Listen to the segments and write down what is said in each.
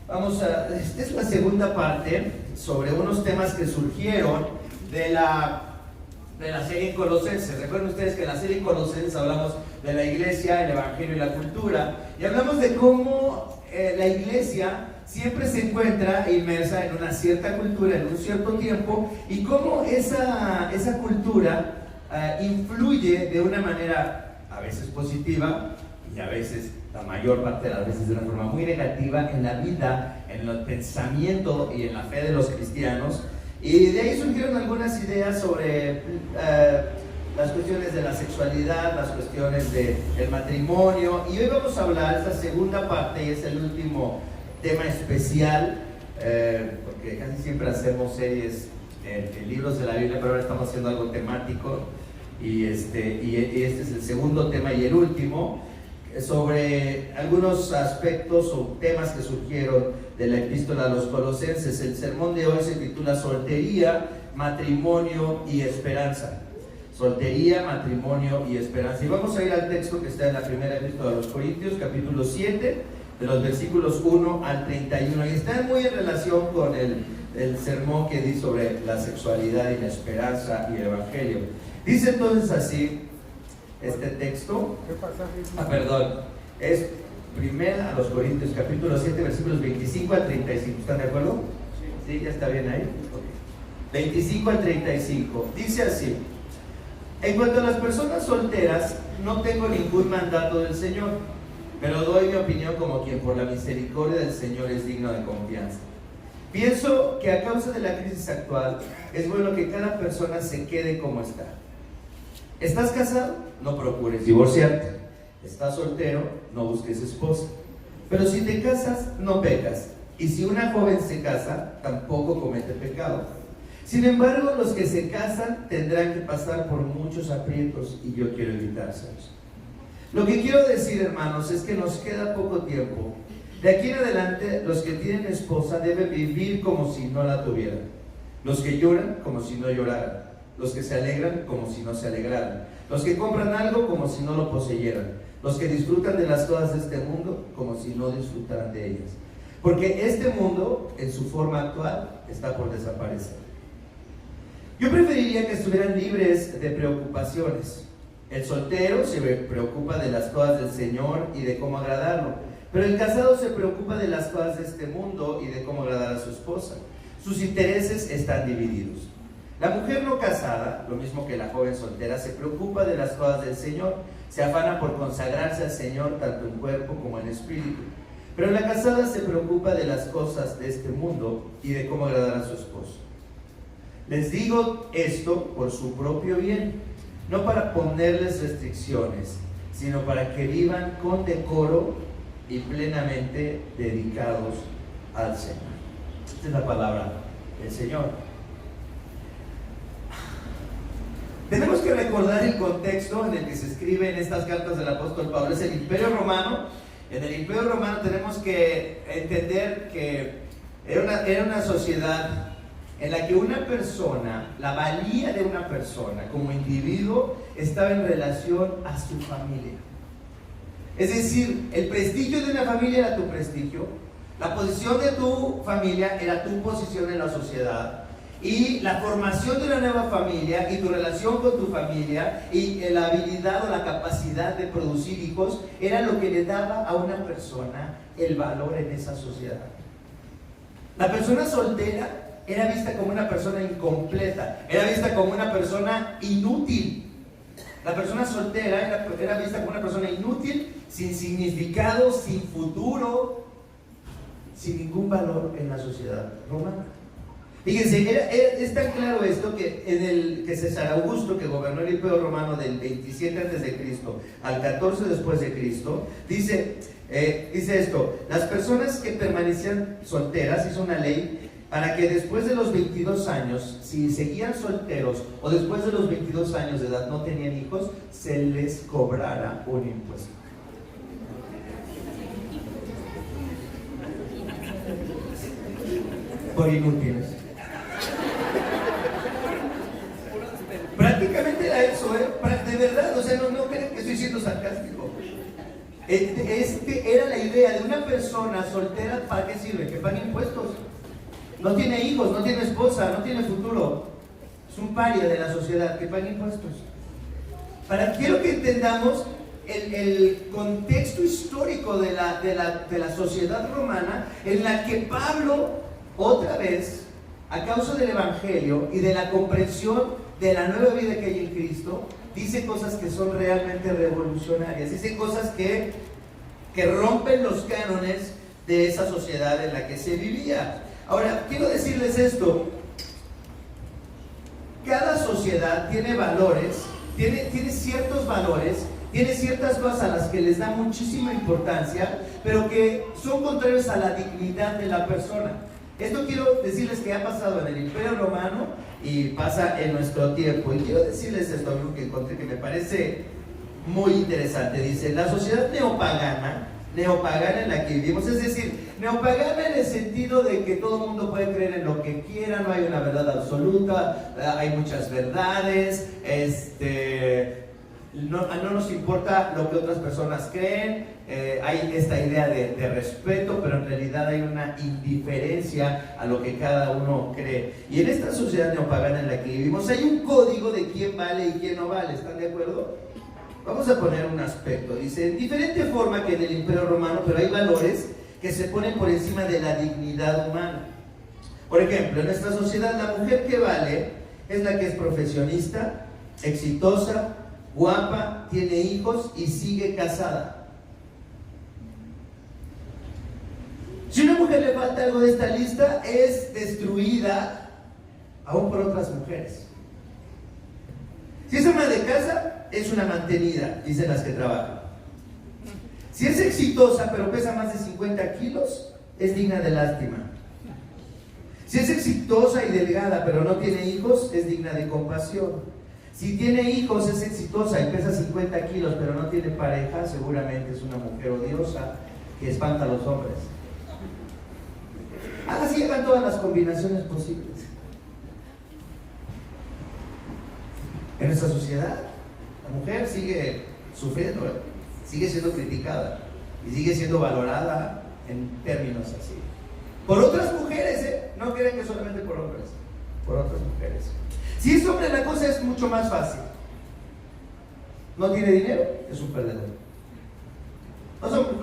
Esta es la segunda parte sobre unos temas que surgieron de la serie en Colosenses. Recuerden ustedes que en la serie en Colosenses hablamos de la iglesia, el evangelio y la cultura, y hablamos de cómo la iglesia siempre se encuentra inmersa en una cierta cultura, en un cierto tiempo, y cómo esa cultura influye de una manera a veces positiva y a veces, la mayor parte de las veces, de una forma muy negativa en la vida, en el pensamiento y en la fe de los cristianos. Y de ahí surgieron algunas ideas sobre las cuestiones de la sexualidad, las cuestiones del matrimonio, y hoy vamos a hablar esta segunda parte, y es el último tema especial, porque casi siempre hacemos series en libros de la Biblia, pero ahora estamos haciendo algo temático, y este es el segundo tema y el último, sobre algunos aspectos o temas que surgieron de la epístola a los Colosenses. El sermón de hoy se titula Soltería, Matrimonio y Esperanza. Soltería, matrimonio y esperanza. Y vamos a ir al texto que está en la primera epístola a los Corintios, capítulo 7, de los versículos 1 al 31. Y está muy en relación con el sermón que di sobre la sexualidad y la esperanza y el evangelio. Dice entonces así este texto. ¿Qué pasaje? Perdón. Es primera a los Corintios, capítulo 7, versículos 25 al 35. ¿Están de acuerdo? Sí, ya está bien ahí. Okay. 25 al 35. Dice así: en cuanto a las personas solteras, no tengo ningún mandato del Señor, pero doy mi opinión como quien por la misericordia del Señor es digno de confianza. Pienso que a causa de la crisis actual es bueno que cada persona se quede como está. ¿Estás casado? No procures divorciarte. ¿Estás soltero? No busques esposa. Pero si te casas, no pecas. Y si una joven se casa, tampoco comete pecado. Sin embargo, los que se casan tendrán que pasar por muchos aprietos, y yo quiero evitárselos. Lo que quiero decir, hermanos, es que nos queda poco tiempo. De aquí en adelante, los que tienen esposa deben vivir como si no la tuvieran. Los que lloran, como si no lloraran. Los que se alegran, como si no se alegraran. Los que compran algo, como si no lo poseyeran. Los que disfrutan de las cosas de este mundo, como si no disfrutaran de ellas. Porque este mundo, en su forma actual, está por desaparecer. Yo preferiría que estuvieran libres de preocupaciones. El soltero se preocupa de las cosas del Señor y de cómo agradarlo, pero el casado se preocupa de las cosas de este mundo y de cómo agradar a su esposa. Sus intereses están divididos. La mujer no casada, lo mismo que la joven soltera, se preocupa de las cosas del Señor, se afana por consagrarse al Señor tanto en cuerpo como en espíritu. Pero la casada se preocupa de las cosas de este mundo y de cómo agradar a su esposo. Les digo esto por su propio bien, no para ponerles restricciones, sino para que vivan con decoro y plenamente dedicados al Señor. Esta es la palabra del Señor. Tenemos que recordar el contexto en el que se escriben estas cartas del apóstol Pablo. Es el Imperio Romano. En el Imperio Romano tenemos que entender que era una sociedad en la que una persona, la valía de una persona como individuo, estaba en relación a su familia. Es decir, el prestigio de una familia era tu prestigio, la posición de tu familia era tu posición en la sociedad, y la formación de una nueva familia y tu relación con tu familia y la habilidad o la capacidad de producir hijos era lo que le daba a una persona el valor en esa sociedad. La persona soltera era vista como una persona incompleta, era vista como una persona inútil. La persona soltera era vista como una persona inútil, sin significado, sin futuro, sin ningún valor en la sociedad romana. Fíjense, es tan claro esto que César Augusto, que gobernó el Imperio Romano del 27 a.C. al 14 después de Cristo, dice esto: las personas que permanecían solteras, hizo una ley para que después de los 22 años, si seguían solteros o después de los 22 años de edad no tenían hijos, se les cobrara un impuesto. Por inútiles. Prácticamente era eso, de verdad, o sea, no creen que estoy siendo sarcástico. Era la idea de una persona soltera, ¿para qué sirve? Que pague impuestos. No tiene hijos, no tiene esposa, no tiene futuro. Es un paria de la sociedad, que pague impuestos. Quiero que entendamos el contexto histórico de la sociedad romana, en la que Pablo, otra vez, a causa del Evangelio y de la comprensión de la nueva vida que hay en Cristo, dice cosas que son realmente revolucionarias, dice cosas que rompen los cánones de esa sociedad en la que se vivía. Ahora, quiero decirles esto: cada sociedad tiene valores, tiene ciertos valores, tiene ciertas cosas a las que les da muchísima importancia, pero que son contrarios a la dignidad de la persona. Esto quiero decirles que ha pasado en el Imperio Romano y pasa en nuestro tiempo. Y quiero decirles esto, algo que encontré que me parece muy interesante. Dice, la sociedad neopagana en la que vivimos, es decir, neopagana en el sentido de que todo el mundo puede creer en lo que quiera, no hay una verdad absoluta, hay muchas verdades, no nos importa lo que otras personas creen, hay esta idea de respeto, pero en realidad hay una indiferencia a lo que cada uno cree. Y en esta sociedad neopagana en la que vivimos hay un código de quién vale y quién no vale. ¿Están de acuerdo? Vamos a poner un aspecto. Dice, en diferente forma que en el Imperio Romano, pero hay valores que se ponen por encima de la dignidad humana. Por ejemplo, en nuestra sociedad la mujer que vale es la que es profesionista, exitosa, guapa, tiene hijos y sigue casada. Si a una mujer le falta algo de esta lista, es destruida aún por otras mujeres. Si es ama de casa, es una mantenida, dicen las que trabajan. Si es exitosa pero pesa más de 50 kilos, es digna de lástima. Si es exitosa y delgada pero no tiene hijos, es digna de compasión. Si tiene hijos, es exitosa y pesa 50 kilos pero no tiene pareja, seguramente es una mujer odiosa que espanta a los hombres. Así hagan todas las combinaciones posibles. En nuestra sociedad, la mujer sigue sufriendo, sigue siendo criticada y sigue siendo valorada en términos así. Por otras mujeres, no creen que solamente por hombres, por otras mujeres. Si es hombre, la cosa es mucho más fácil. No tiene dinero, es un perdedor.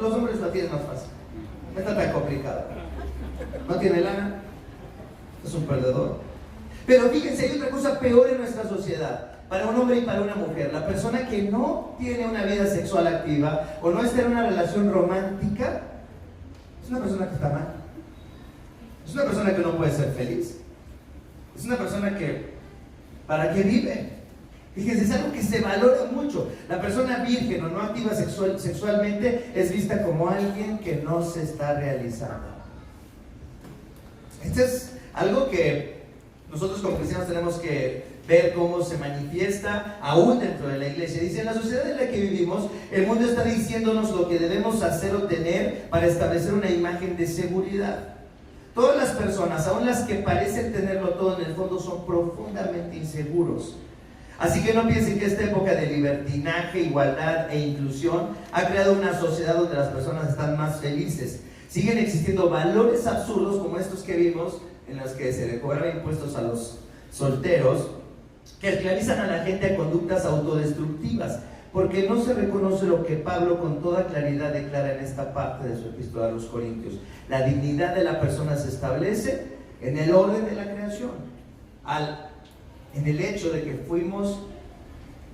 Los hombres la tienen más fácil, no está tan complicado. No tiene lana, es un perdedor. Pero fíjense, hay otra cosa peor en nuestra sociedad. Para un hombre y para una mujer, la persona que no tiene una vida sexual activa o no está en una relación romántica, es una persona que está mal. Es una persona que no puede ser feliz. Es una persona que, ¿para qué vive? Fíjense, es algo que se valora mucho. La persona virgen o no activa sexualmente es vista como alguien que no se está realizando. Esto es algo que nosotros como cristianos tenemos que ver cómo se manifiesta aún dentro de la iglesia. Dice, en la sociedad en la que vivimos, el mundo está diciéndonos lo que debemos hacer o tener para establecer una imagen de seguridad. Todas las personas, aun las que parecen tenerlo todo, en el fondo son profundamente inseguros. Así que no piensen que esta época de libertinaje, igualdad e inclusión ha creado una sociedad donde las personas están más felices. Siguen existiendo valores absurdos como estos que vimos, en los que se le cobraban impuestos a los solteros, que esclavizan a la gente a conductas autodestructivas, porque no se reconoce lo que Pablo con toda claridad declara en esta parte de su epístola a los Corintios. La dignidad de la persona se establece en el orden de la creación, en el hecho de que fuimos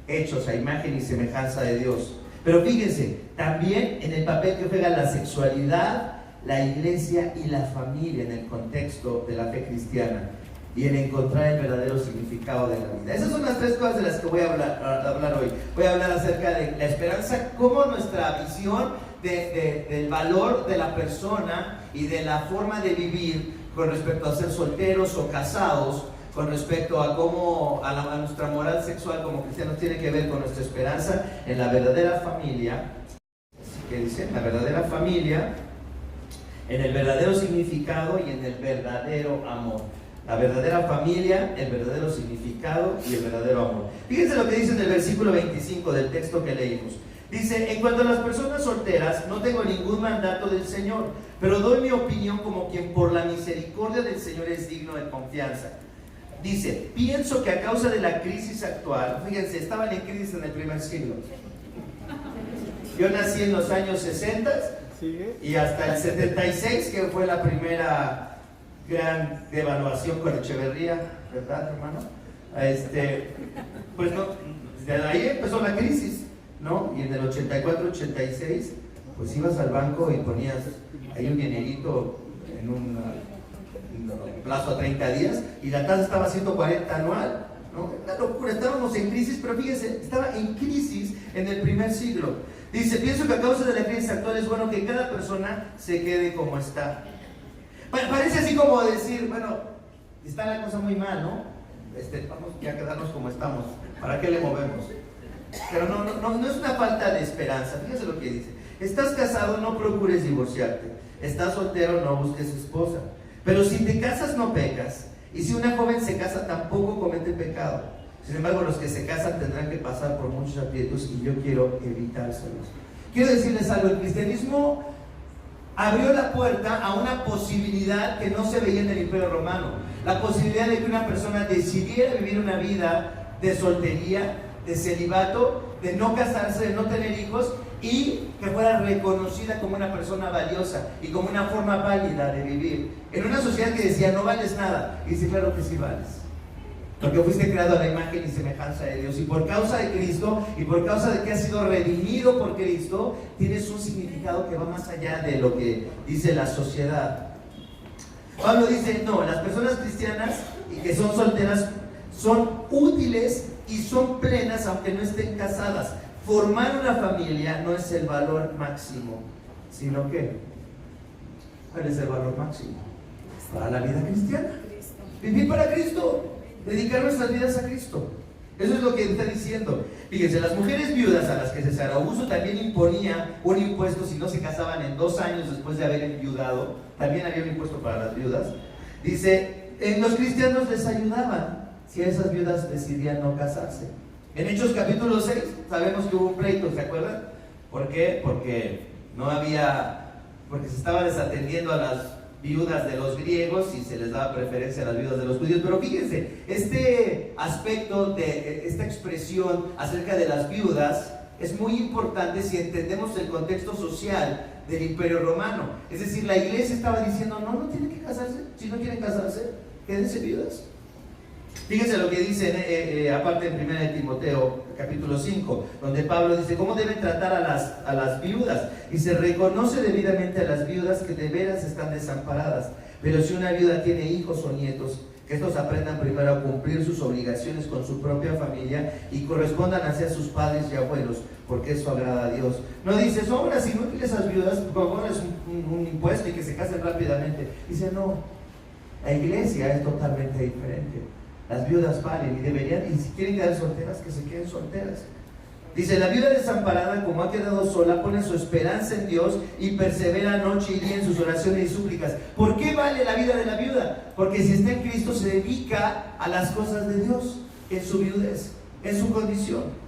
hechos a imagen y semejanza de Dios. Pero fíjense, también en el papel que juega la sexualidad, la iglesia y la familia en el contexto de la fe cristiana, y en encontrar el verdadero significado de la vida. Esas son las tres cosas de las que voy a hablar hoy. Voy a hablar acerca de la esperanza, cómo nuestra visión del valor de la persona y de la forma de vivir con respecto a ser solteros o casados, con respecto a cómo a nuestra moral sexual como cristianos tiene que ver con nuestra esperanza en la verdadera familia. Así que dice, la verdadera familia, en el verdadero significado y en el verdadero amor. La verdadera familia, el verdadero significado y el verdadero amor. Fíjense lo que dice en el versículo 25 del texto que leímos. Dice, en cuanto a las personas solteras, no tengo ningún mandato del Señor, pero doy mi opinión como quien por la misericordia del Señor es digno de confianza. Dice, pienso que a causa de la crisis actual, fíjense, estaban en crisis en el primer siglo. Yo nací en los años 60 y hasta el 76, que fue la primera gran devaluación con Echeverría, ¿verdad, hermano? Pues no, desde ahí empezó la crisis, ¿no? Y en el 84, 86, pues ibas al banco y ponías ahí un dinerito en un plazo a 30 días y la tasa estaba a 140 anual, ¿no? Una locura, estábamos en crisis, pero fíjense, estaba en crisis en el primer siglo. Dice, pienso que a causa de la crisis actual es bueno que cada persona se quede como está. Parece así como decir, bueno, está la cosa muy mal, ¿no? Vamos ya a quedarnos como estamos, ¿para qué le movemos? Pero no es una falta de esperanza. Fíjense lo que dice: estás casado, no procures divorciarte; estás soltero, no busques esposa. Pero si te casas, no pecas, y si una joven se casa, tampoco comete pecado. Sin embargo, los que se casan tendrán que pasar por muchos aprietos, y yo quiero evitárselos. Quiero decirles algo: el cristianismo abrió la puerta a una posibilidad que no se veía en el Imperio Romano, la posibilidad de que una persona decidiera vivir una vida de soltería, de celibato, de no casarse, de no tener hijos, y que fuera reconocida como una persona valiosa y como una forma válida de vivir en una sociedad que decía no vales nada. Y dice, claro que sí vales, porque fuiste creado a la imagen y semejanza de Dios, y por causa de Cristo, y por causa de que has sido redimido por Cristo, tienes un significado que va más allá de lo que dice la sociedad. Pablo dice, no, las personas cristianas y que son solteras son útiles y son plenas aunque no estén casadas. Formar una familia no es el valor máximo, sino que, ¿cuál es el valor máximo? Para la vida cristiana, vivir para Cristo, dedicar nuestras vidas a Cristo. Eso es lo que está diciendo. Fíjense, las mujeres viudas a las que César Augusto también imponía un impuesto si no se casaban en 2 años después de haber enviudado, también había un impuesto para las viudas. Dice, los cristianos les ayudaban si esas viudas decidían no casarse. En Hechos capítulo 6 sabemos que hubo un pleito, ¿se acuerdan? ¿Por qué? Porque se estaba desatendiendo a las viudas de los griegos y se les daba preferencia a las viudas de los judíos. Pero fíjense, este aspecto de esta expresión acerca de las viudas es muy importante si entendemos el contexto social del Imperio Romano. Es decir, la iglesia estaba diciendo, no tienen que casarse; si no quieren casarse, quédense viudas. Fíjense lo que dice aparte en 1 de Timoteo capítulo 5, donde Pablo dice cómo deben tratar a las viudas, y se reconoce debidamente a las viudas que de veras están desamparadas. Pero si una viuda tiene hijos o nietos, que estos aprendan primero a cumplir sus obligaciones con su propia familia y correspondan hacia sus padres y abuelos, porque eso agrada a Dios. No dice, son unas inútiles esas viudas, ponerles un impuesto y que se casen rápidamente. Dice, no, la iglesia es totalmente diferente. Las viudas valen y deberían, y si quieren quedar solteras, que se queden solteras. Dice, la viuda desamparada, como ha quedado sola, pone su esperanza en Dios y persevera noche y día en sus oraciones y súplicas. ¿Por qué vale la vida de la viuda? Porque si está en Cristo se dedica a las cosas de Dios, en su viudez, en su condición.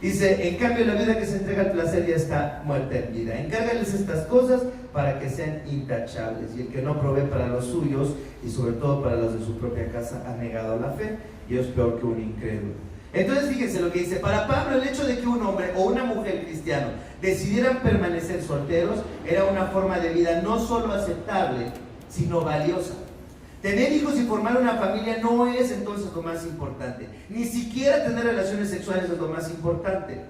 Dice, en cambio la viuda que se entrega al placer ya está muerta en vida. Encárgales estas cosas para que sean intachables. Y el que no provee para los suyos, y sobre todo para los de su propia casa, ha negado la fe y es peor que un incrédulo. Entonces fíjense lo que dice. Para Pablo, el hecho de que un hombre o una mujer cristiano decidieran permanecer solteros era una forma de vida no solo aceptable, sino valiosa. Tener hijos y formar una familia no es entonces lo más importante. Ni siquiera tener relaciones sexuales es lo más importante.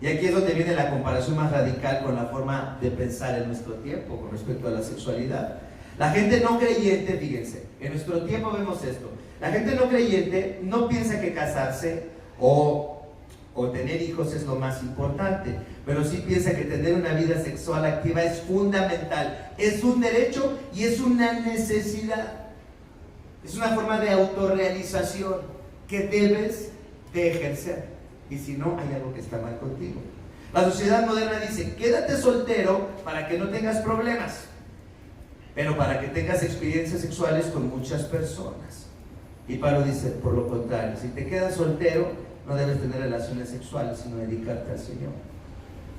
Y aquí es donde viene la comparación más radical con la forma de pensar en nuestro tiempo con respecto a la sexualidad. La gente no creyente, fíjense, en nuestro tiempo vemos esto. La gente no creyente no piensa que casarse o tener hijos es lo más importante, pero sí piensa que tener una vida sexual activa es fundamental. Es un derecho y es una necesidad. Es una forma de autorrealización que debes de ejercer. Y si no, hay algo que está mal contigo. La sociedad moderna dice, quédate soltero para que no tengas problemas, pero para que tengas experiencias sexuales con muchas personas. Y Pablo dice, por lo contrario, si te quedas soltero, no debes tener relaciones sexuales, sino dedicarte al Señor.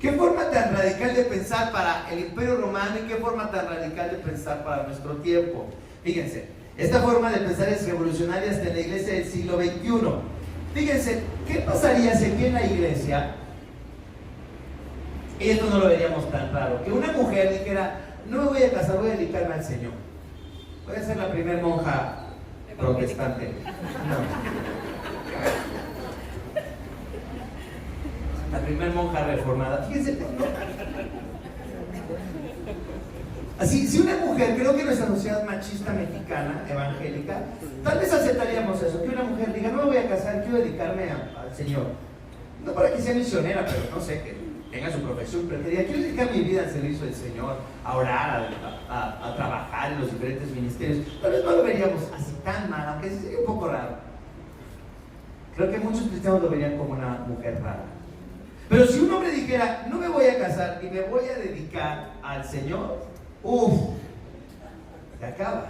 ¿Qué forma tan radical de pensar para el Imperio Romano y qué forma tan radical de pensar para nuestro tiempo? Fíjense, esta forma de pensar es revolucionaria hasta en la iglesia del siglo XXI. Fíjense, ¿qué pasaría si aquí en la iglesia, y esto no lo veríamos tan raro, que una mujer dijera, no me voy a casar, voy a dedicarme al Señor? Voy a ser la primera monja protestante. No. La primera monja reformada. Fíjense, ¿no? Así, si una mujer, creo que nuestra sociedad machista mexicana, evangélica, tal vez aceptaríamos eso, que una mujer diga, no me voy a casar, quiero dedicarme al Señor. No para que sea misionera, pero no sé, que tenga su profesión, pero que diga, quiero dedicar mi vida al servicio del Señor, a orar, a trabajar en los diferentes ministerios. Tal vez no lo veríamos así tan mal, aunque sí sería un poco raro. Creo que muchos cristianos lo verían como una mujer rara. Pero si un hombre dijera, no me voy a casar y me voy a dedicar al Señor, se acaba.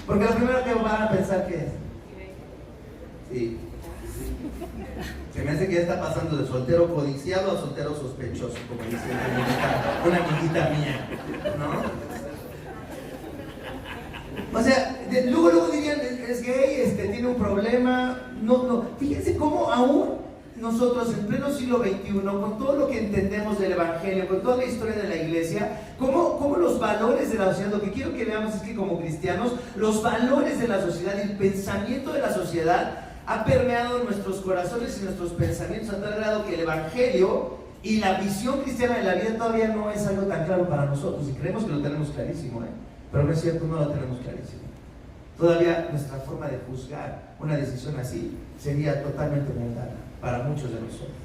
Porque lo primero que van a pensar que es, sí, se me hace que ya está pasando de soltero codiciado a soltero sospechoso, como dice una amiguita mía, ¿no? O sea, luego dirían, es gay, tiene un problema. No, fíjense cómo aún nosotros en pleno siglo XXI, con todo lo que entendemos del Evangelio, con toda la historia de la iglesia, cómo los valores de la sociedad, lo que quiero que veamos es que como cristianos, los valores de la sociedad y el pensamiento de la sociedad ha permeado nuestros corazones y nuestros pensamientos a tal grado que el Evangelio y la visión cristiana de la vida todavía no es algo tan claro para nosotros, y creemos que lo tenemos clarísimo, pero no es cierto, no lo tenemos clarísimo. Todavía nuestra forma de juzgar una decisión así sería totalmente mundana para muchos de nosotros.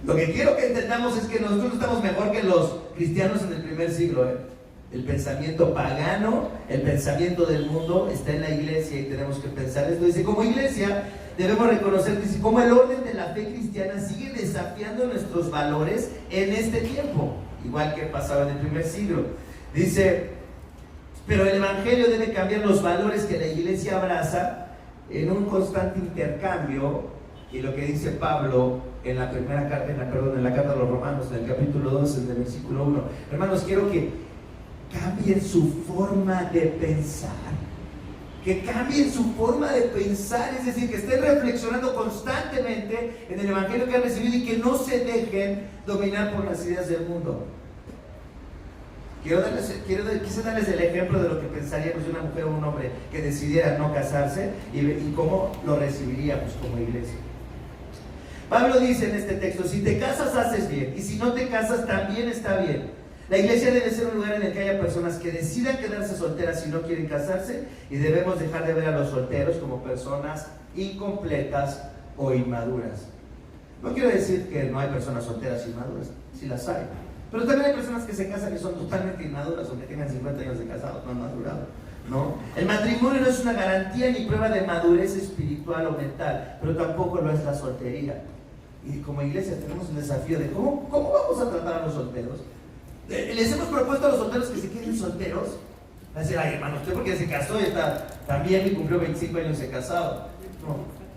Lo que quiero que entendamos es que nosotros estamos mejor que los cristianos en el primer siglo. El pensamiento pagano, el pensamiento del mundo está en la iglesia y tenemos que pensar esto. Dice, como iglesia debemos reconocer, dice, cómo el orden de la fe cristiana sigue desafiando nuestros valores en este tiempo, igual que pasaba en el primer siglo. Dice, pero el Evangelio debe cambiar los valores que la iglesia abraza en un constante intercambio, y lo que dice Pablo en la primera carta, en la carta a los Romanos, en el capítulo 12, en el versículo 1. Hermanos, quiero que cambien su forma de pensar, que cambien su forma de pensar, es decir, que estén reflexionando constantemente en el Evangelio que han recibido y que no se dejen dominar por las ideas del mundo. Quise darles el ejemplo de lo que pensaríamos de una mujer o un hombre que decidiera no casarse y cómo lo recibiríamos como iglesia. Pablo dice en este texto, si te casas haces bien, y si no te casas también está bien. La iglesia debe ser un lugar en el que haya personas que decidan quedarse solteras si no quieren casarse, y debemos dejar de ver a los solteros como personas incompletas o inmaduras. No quiero decir que no hay personas solteras inmaduras, sí las hay. Pero también hay personas que se casan y son totalmente inmaduras, aunque tengan 50 años de casados, no han madurado, ¿no? El matrimonio no es una garantía ni prueba de madurez espiritual o mental, pero tampoco lo es la soltería. Y como iglesia tenemos el desafío de ¿cómo vamos a tratar a los solteros? Les hemos propuesto a los solteros que se queden solteros. Va a decir, ay hermano, usted porque se casó y está también y cumplió 25 años de casado.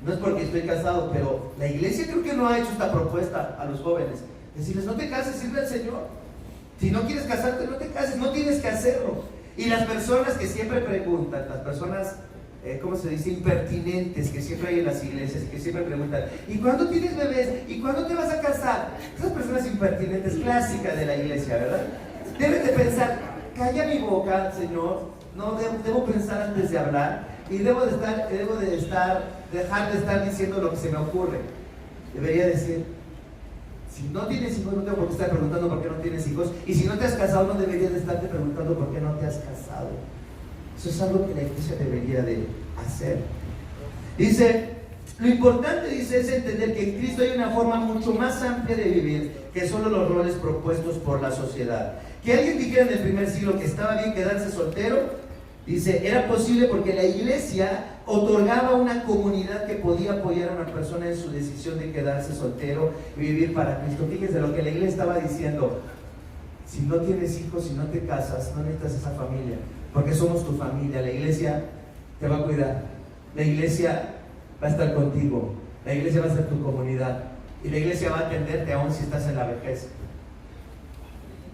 No es porque estoy casado, pero la iglesia creo que no ha hecho esta propuesta a los jóvenes. Decirles, no te cases, sirve al Señor. Si no quieres casarte, no te cases, no tienes que hacerlo. Y las personas que siempre preguntan, las personas, ¿cómo se dice? Impertinentes que siempre hay en las iglesias y que siempre preguntan, ¿y cuándo tienes bebés? ¿Y cuándo te vas a casar? Esas personas impertinentes clásicas de la iglesia, ¿verdad? Deben de pensar, calla mi boca, Señor, no debo pensar antes de hablar y dejar de estar diciendo lo que se me ocurre. Debería decir, si no tienes hijos, no tengo por qué estar preguntando por qué no tienes hijos. Y si no te has casado, no deberías de estarte preguntando por qué no te has casado. Eso es algo que la iglesia debería de hacer. Dice, lo importante, dice, es entender que en Cristo hay una forma mucho más amplia de vivir que solo los roles propuestos por la sociedad. Que alguien dijera en el primer siglo que estaba bien quedarse soltero, dice, era posible porque la iglesia otorgaba una comunidad que podía apoyar a una persona en su decisión de quedarse soltero y vivir para Cristo. Fíjense lo que la iglesia estaba diciendo: si no tienes hijos, si no te casas, no necesitas esa familia, porque somos tu familia. La iglesia te va a cuidar, la iglesia va a estar contigo, la iglesia va a ser tu comunidad. y la iglesia va a atenderte aún si estás en la vejez.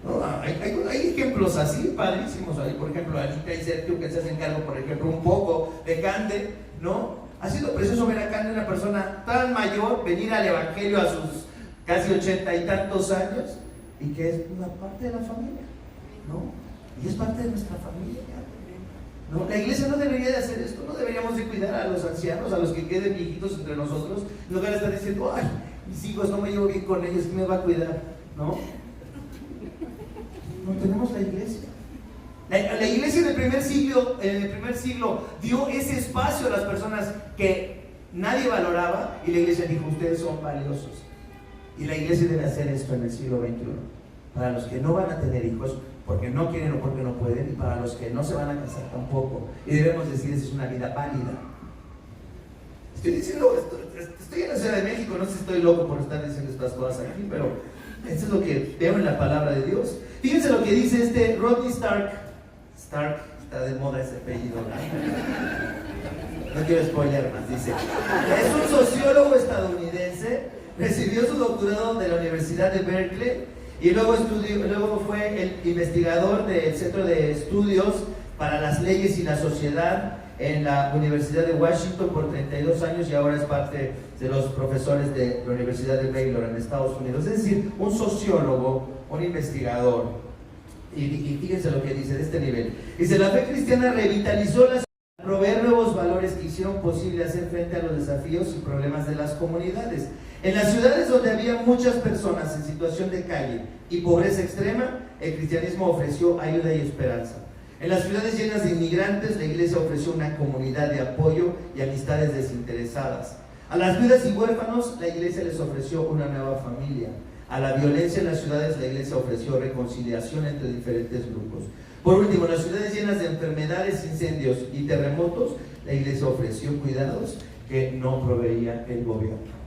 No, hay ejemplos así, padrísimos. Hay, por ejemplo, Anita y Sergio que se hacen cargo, por ejemplo, un poco de Cande, ¿no? Ha sido precioso ver a Cande, una persona tan mayor, venir al evangelio a sus casi 80 y tantos años, y que es una parte de la familia, ¿no? Y es parte de nuestra familia, ¿no? La iglesia no debería de hacer esto, no deberíamos de cuidar a los ancianos, a los que queden viejitos entre nosotros, en lugar de estar diciendo, ay, mis hijos no me llevo bien con ellos, ¿quién me va a cuidar? ¿No? No tenemos la iglesia. La iglesia del primer siglo dio ese espacio a las personas que nadie valoraba, y la iglesia dijo, ustedes son valiosos. Y la iglesia debe hacer esto en el siglo XXI. Para los que no van a tener hijos, porque no quieren o porque no pueden, y para los que no se van a casar tampoco. Y debemos decir, esa es una vida válida. Estoy en la Ciudad de México, no sé si estoy loco por estar diciendo estas cosas aquí, pero esto es lo que veo en la palabra de Dios. Fíjense lo que dice Rodney Stark, está de moda ese apellido, no quiero spoiler más, dice, es un sociólogo estadounidense, recibió su doctorado de la Universidad de Berkeley y luego fue el investigador del Centro de Estudios para las Leyes y la Sociedad en la Universidad de Washington por 32 años y ahora es parte de los profesores de la Universidad de Baylor en Estados Unidos. Es decir, un sociólogo, un investigador. Y fíjense lo que dice de este nivel. Dice, la fe cristiana revitalizó la sociedad, proveer nuevos valores que hicieron posible hacer frente a los desafíos y problemas de las comunidades. En las ciudades donde había muchas personas en situación de calle y pobreza extrema, el cristianismo ofreció ayuda y esperanza. En las ciudades llenas de inmigrantes, la iglesia ofreció una comunidad de apoyo y amistades desinteresadas. A las viudas y huérfanos, la iglesia les ofreció una nueva familia. A la violencia en las ciudades, la iglesia ofreció reconciliación entre diferentes grupos. Por último, en las ciudades llenas de enfermedades, incendios y terremotos, la iglesia ofreció cuidados que no proveía el gobierno.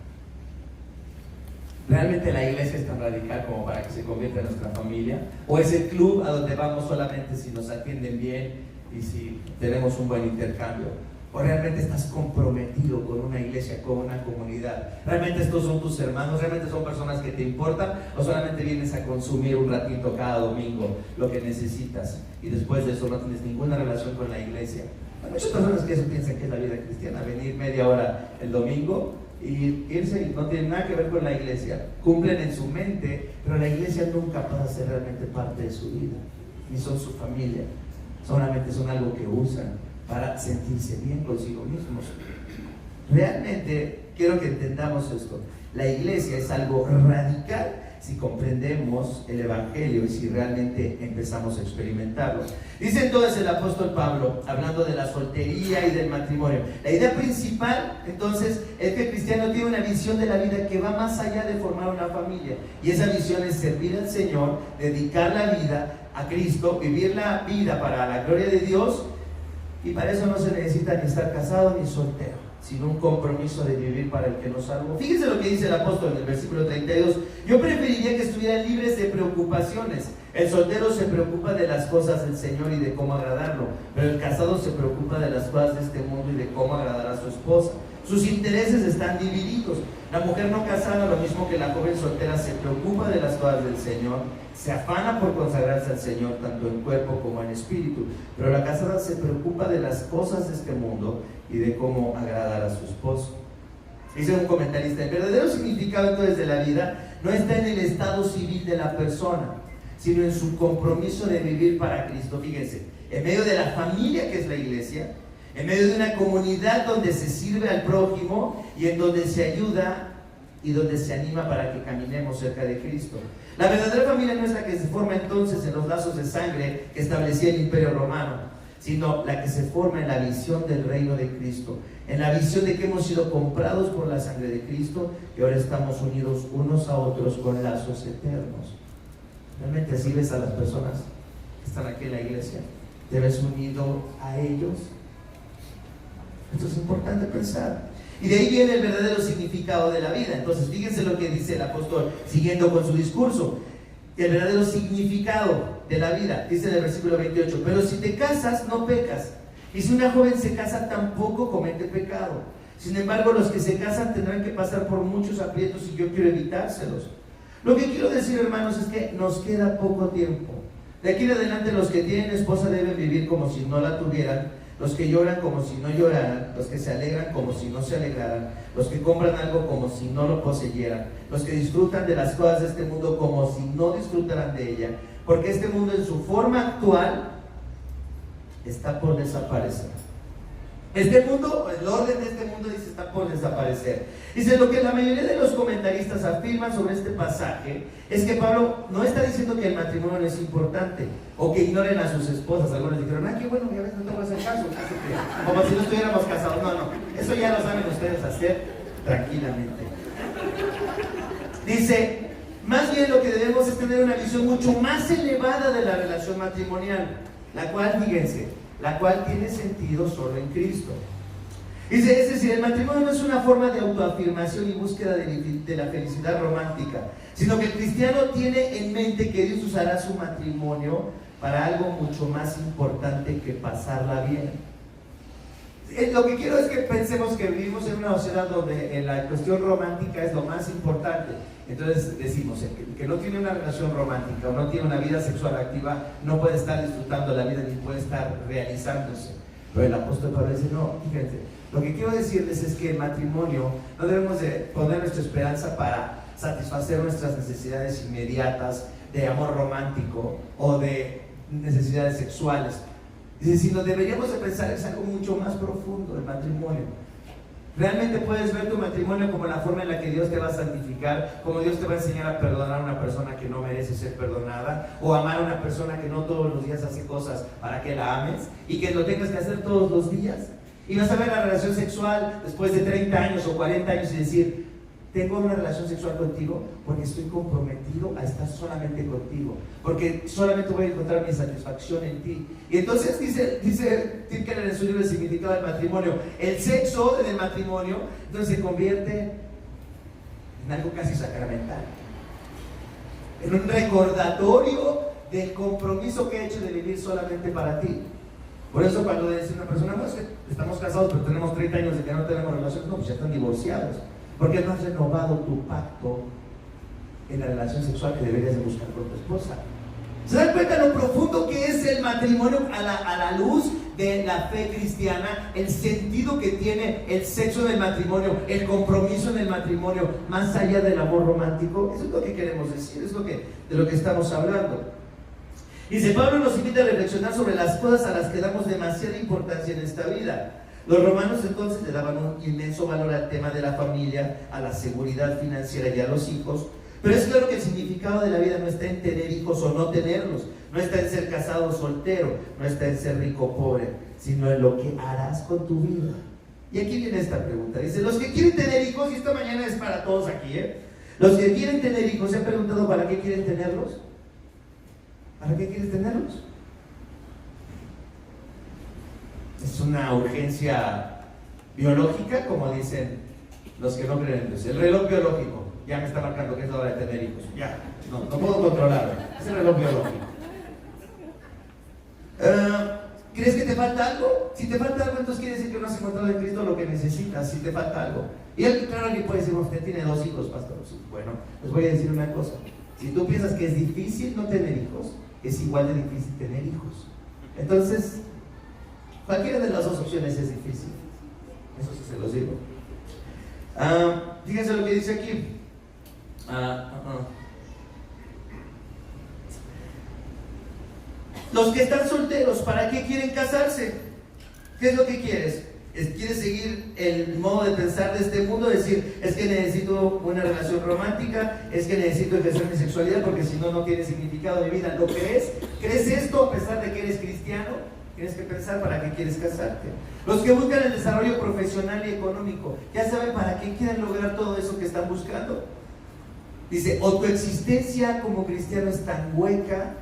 ¿Realmente la iglesia es tan radical como para que se convierta en nuestra familia? ¿O es el club a donde vamos solamente si nos atienden bien y si tenemos un buen intercambio? ¿O realmente estás comprometido con una iglesia, con una comunidad? ¿Realmente estos son tus hermanos? ¿Realmente son personas que te importan? ¿O solamente vienes a consumir un ratito cada domingo lo que necesitas y después de eso no tienes ninguna relación con la iglesia? Hay muchas personas que eso piensan que es la vida cristiana, venir media hora el domingo y irse, y no tiene nada que ver con la iglesia. Cumplen en su mente, pero la iglesia nunca pasa a ser realmente parte de su vida, ni son su familia. Solamente son algo que usan para sentirse bien consigo mismos. Realmente quiero que entendamos esto. La iglesia es algo radical si comprendemos el evangelio y si realmente empezamos a experimentarlo. Dice entonces el apóstol Pablo, hablando de la soltería y del matrimonio, la idea principal entonces es que el cristiano tiene una visión de la vida que va más allá de formar una familia, y esa visión es servir al Señor, dedicar la vida a Cristo, vivir la vida para la gloria de Dios. Y para eso no se necesita ni estar casado ni soltero, sino un compromiso de vivir para el que nos salvó. Fíjense lo que dice el apóstol en el versículo 32. Yo preferiría que estuvieran libres de preocupaciones. El soltero se preocupa de las cosas del Señor y de cómo agradarlo, pero el casado se preocupa de las cosas de este mundo y de cómo agradar a su esposa. Sus intereses están divididos. La mujer no casada, lo mismo que la joven soltera, se preocupa de las cosas del Señor, se afana por consagrarse al Señor tanto en cuerpo como en espíritu, pero la casada se preocupa de las cosas de este mundo y de cómo agradar a su esposo. Dice un comentarista, el verdadero significado entonces de la vida no está en el estado civil de la persona, sino en su compromiso de vivir para Cristo. Fíjense, en medio de la familia que es la iglesia, en medio de una comunidad donde se sirve al prójimo y en donde se ayuda y donde se anima para que caminemos cerca de Cristo. La verdadera familia no es la que se forma entonces en los lazos de sangre que establecía el Imperio Romano, sino la que se forma en la visión del reino de Cristo, en la visión de que hemos sido comprados por la sangre de Cristo y ahora estamos unidos unos a otros con lazos eternos. ¿Realmente así ves a las personas que están aquí en la iglesia? ¿Te ves unido a ellos? Esto es importante pensar. Y de ahí viene el verdadero significado de la vida. Entonces, fíjense lo que dice el apóstol, siguiendo con su discurso. El verdadero significado de la vida, dice en el versículo 28, pero si te casas, no pecas. Y si una joven se casa, tampoco comete pecado. Sin embargo, los que se casan tendrán que pasar por muchos aprietos y yo quiero evitárselos. Lo que quiero decir, hermanos, es que nos queda poco tiempo. De aquí en adelante, los que tienen esposa deben vivir como si no la tuvieran, los que lloran como si no lloraran, los que se alegran como si no se alegraran, los que compran algo como si no lo poseyeran, los que disfrutan de las cosas de este mundo como si no disfrutaran de ella, porque este mundo en su forma actual está por desaparecer. Este mundo, el orden de este mundo dice está por desaparecer. Dice, lo que la mayoría de los comentaristas afirman sobre este pasaje es que Pablo no está diciendo que el matrimonio no es importante o que ignoren a sus esposas. Algunos dijeron, qué bueno, ya ves, no te voy a hacer caso, como si no estuviéramos casados. No, eso ya lo saben ustedes hacer tranquilamente. Dice, más bien lo que debemos es tener una visión mucho más elevada de la relación matrimonial, la cual, fíjense, la cual tiene sentido solo en Cristo. Dice, es decir, el matrimonio no es una forma de autoafirmación y búsqueda de la felicidad romántica, sino que el cristiano tiene en mente que Dios usará su matrimonio para algo mucho más importante que pasarla bien. Lo que quiero es que pensemos que vivimos en una sociedad donde la cuestión romántica es lo más importante. Entonces decimos, el que no tiene una relación romántica o no tiene una vida sexual activa no puede estar disfrutando la vida ni puede estar realizándose. Pero el apóstol Pablo dice, no, fíjense, lo que quiero decirles es que el matrimonio no debemos de poner nuestra esperanza para satisfacer nuestras necesidades inmediatas de amor romántico o de necesidades sexuales. Dice, sino deberíamos de pensar es algo mucho más profundo, el matrimonio. Realmente puedes ver tu matrimonio como la forma en la que Dios te va a santificar, como Dios te va a enseñar a perdonar a una persona que no merece ser perdonada, o amar a una persona que no todos los días hace cosas para que la ames y que lo tengas que hacer todos los días. Y vas a ver la relación sexual después de 30 años o 40 años y decir, tengo una relación sexual contigo porque estoy comprometido a estar solamente contigo, porque solamente voy a encontrar mi satisfacción en ti. Y entonces dice Tim Keller en su libro El significado del matrimonio, el sexo en el matrimonio entonces se convierte en algo casi sacramental, en un recordatorio del compromiso que he hecho de vivir solamente para ti. Por eso cuando dice una persona, no, es que estamos casados pero tenemos 30 años de que no tenemos relaciones, no, pues ya están divorciados. Porque no has renovado tu pacto en la relación sexual que deberías de buscar con tu esposa. ¿Se dan cuenta lo profundo que es el matrimonio a la luz de la fe cristiana? El sentido que tiene el sexo del matrimonio, el compromiso en el matrimonio, más allá del amor romántico. Eso es lo que queremos decir, es de lo que estamos hablando. Dice, Pablo nos invita a reflexionar sobre las cosas a las que damos demasiada importancia en esta vida. Los romanos entonces le daban un inmenso valor al tema de la familia, a la seguridad financiera y a los hijos, pero es claro que el significado de la vida no está en tener hijos o no tenerlos, no está en ser casado o soltero, no está en ser rico o pobre, sino en lo que harás con tu vida. Y aquí viene esta pregunta, dice, los que quieren tener hijos, y esta mañana es para todos aquí, los que quieren tener hijos, ¿se han preguntado para qué quieren tenerlos? ¿Para qué quieres tenerlos? Es una urgencia biológica, como dicen los que no creen en Dios. El reloj biológico ya me está marcando que es la hora de tener hijos. Ya, no puedo controlarlo. Es el reloj biológico. ¿Crees que te falta algo? Si te falta algo, entonces quiere decir que no has encontrado en Cristo lo que necesitas. Si te falta algo. Y claro, alguien puede decir, usted tiene 2 hijos, pastor. Bueno, les voy a decir una cosa. Si tú piensas que es difícil no tener hijos, es igual de difícil tener hijos. Entonces, cualquiera de las dos opciones es difícil. Eso sí se los digo. Fíjense lo que dice aquí. Los que están solteros, ¿para qué quieren casarse? ¿Qué es lo que quieres? ¿Quieres seguir el modo de pensar de este mundo? Decir, es que necesito una relación romántica, es que necesito ejercer mi sexualidad porque si no, no tiene significado de vida. ¿Lo crees? ¿Crees esto a pesar de que eres cristiano? Tienes que pensar para qué quieres casarte. Los que buscan el desarrollo profesional y económico, ¿ya saben para qué quieren lograr todo eso que están buscando? Dice, o tu existencia como cristiano es tan hueca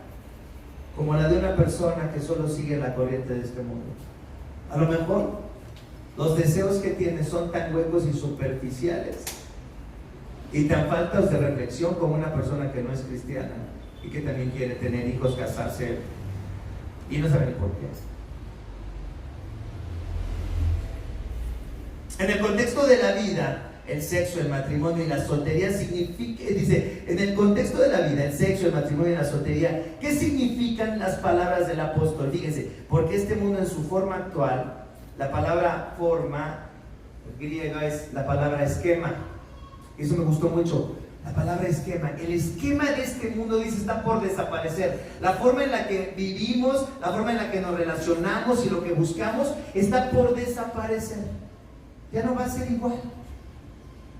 como la de una persona que solo sigue la corriente de este mundo. A lo mejor los deseos que tienes son tan huecos y superficiales y tan faltos de reflexión como una persona que no es cristiana y que también quiere tener hijos, casarse y no sabe ni por qué. En el contexto de la vida, el sexo, el matrimonio y la soltería significa, dice, en el contexto de la vida, el sexo, el matrimonio y la soltería, ¿qué significan las palabras del apóstol? Fíjense, porque este mundo en su forma actual, la palabra forma griega es la palabra esquema. Eso me gustó mucho. La palabra esquema, el esquema de este mundo, dice, está por desaparecer. La forma en la que vivimos, la forma en la que nos relacionamos y lo que buscamos está por desaparecer. Ya no va a ser igual.